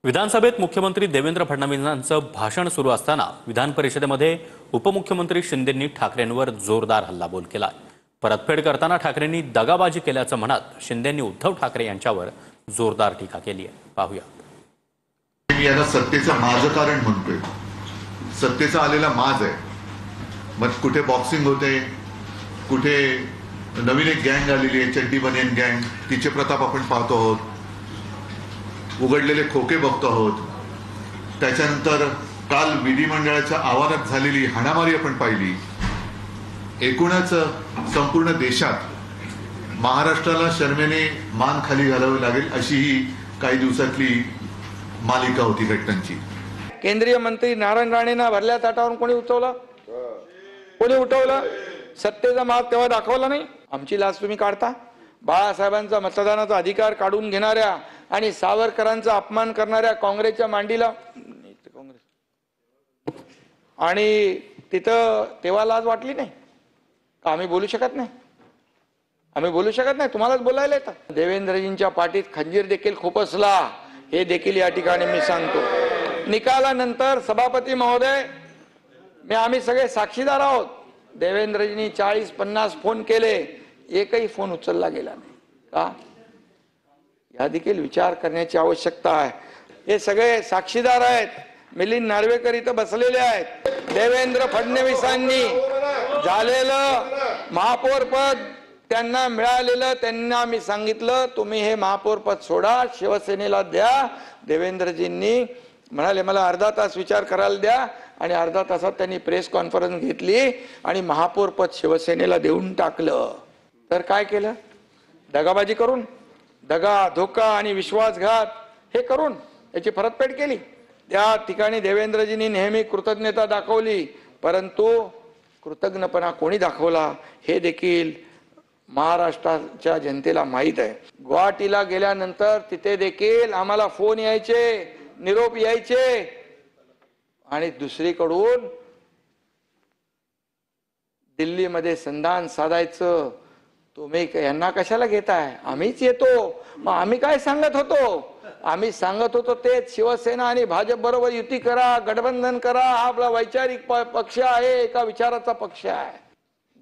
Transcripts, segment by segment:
विधानसभेत मुख्यमंत्री देवेंद्र फडणवीसांचं भाषण सुरू असताना विधान परिषदेमध्ये उपमुख्यमंत्री शिंदेंनी ठाकरेंवर जोरदार हल्लाबोल केला। परतफेड करताना ठाकरेंनी दगाबाजी केल्याचं म्हणत शिंदेंनी उद्धव ठाकरे यांच्यावर जोरदार टीका केली आहे। पाहूया। मी याला सत्तेचं माजकारण म्हणतोय। सत्तेचा आलेला माज आहे। मग कुठे बॉक्सिंग होते, कुठे नवीन एक गँग आलेली आहे, चड्डी बनियन गँग, तिचे प्रताप आपण पाहतो आहोत। उघडलेले खोके बघतो आहोत। त्याच्यानंतर काल विधिमंडळाच्या आवारात झालेली हाणामारी आपण पाहिली। एकूणच संपूर्ण देशात महाराष्ट्राला शर्मेने मान खाली घालावी लागेल अशी ही काही दिवसातली मालिका होती घटनांची। केंद्रीय मंत्री नारायण राणेंना भरल्या ताटावरून कोणी उठवलं? कोणी उठवलं? सत्तेचा माग तेव्हा दाखवला नाही। आमची लाच तुम्ही काढता। बाळासाहेबांचा मतदानाचा अधिकार काढून घेणाऱ्या आणि सावरकरांचा अपमान करणाऱ्या काँग्रेसच्या मांडीला आणि तिथं तेव्हा लाज वाटली नाही का? आम्ही बोलू शकत नाही? आम्ही बोलू शकत नाही? तुम्हालाच बोलायला येतं। देवेंद्रजींच्या पाठीत खंजीर देखील खुपसला हे देखील या ठिकाणी मी सांगतो। निकालानंतर सभापती महोदय, आम्ही सगळे साक्षीदार आहोत। देवेंद्रजींनी 40-50 फोन केले, एकही फोन उचलला गेला नाही का? या देखील विचार करण्याची आवश्यकता आहे। हे सगळे साक्षीदार आहेत। मिलिंद नार्वेकर इथं बसलेले आहेत। देवेंद्र फडणवीसांनी झालेलं महापौर पद त्यांना मिळालेलं, त्यांना मी सांगितलं तुम्ही हे महापौर पद सोडा, शिवसेनेला द्या। देवेंद्रजींनी म्हणाले मला अर्धा तास विचार करायला द्या आणि अर्धा तासात त्यांनी प्रेस कॉन्फरन्स घेतली आणि महापौर पद शिवसेनेला देऊन टाकलं। तर काय केलं? दगाबाजी करून, दगा धोका आणि विश्वासघात हे करून याची परतफेड केली। त्या ठिकाणी देवेंद्रजींनी नेहमी कृतज्ञता दाखवली, परंतु कृतज्ञपणा कोणी दाखवला हे देखील महाराष्ट्राच्या जनतेला माहीत आहे। गुवाहाटीला गेल्यानंतर तिथे देखील आम्हाला फोन यायचे, निरोप यायचे आणि दुसरीकडून दिल्लीमध्ये संधान साधायचं। तुम्ही यांना कशाला घेताय? आम्हीच येतो। मग आम्ही काय सांगत होतो? आम्ही सांगत होतो तेच, शिवसेना आणि भाजप बरोबर युती करा, गठबंधन करा, हा आपला वैचारिक पक्ष आहे, एका विचाराचा पक्ष आहे।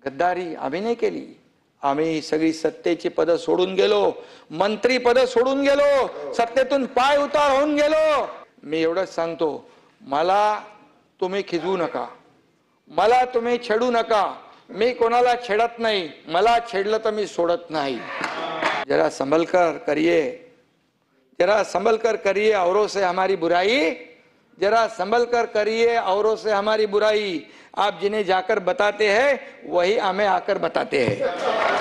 गद्दारी आम्ही नाही केली। आम्ही सगळी सत्तेची पदं सोडून गेलो, मंत्री पदं सोडून गेलो, सत्तेतून पाय उतार होऊन गेलो। मी एवढंच सांगतो, मला तुम्ही खिजवू नका, मला तुम्ही छेडू नका। मी कोणाला छेडत नाही, मला छेडलं तर मी सोडत नाही। जरा संभल कर करिए, जरा संभल कर करिए, औरों से हमारी बुराई, जरा संभल कर करिए औरों से हमारी बुराई। आप जिन्हें जाकर बताते हैं वही हमें आकर बताते हैं।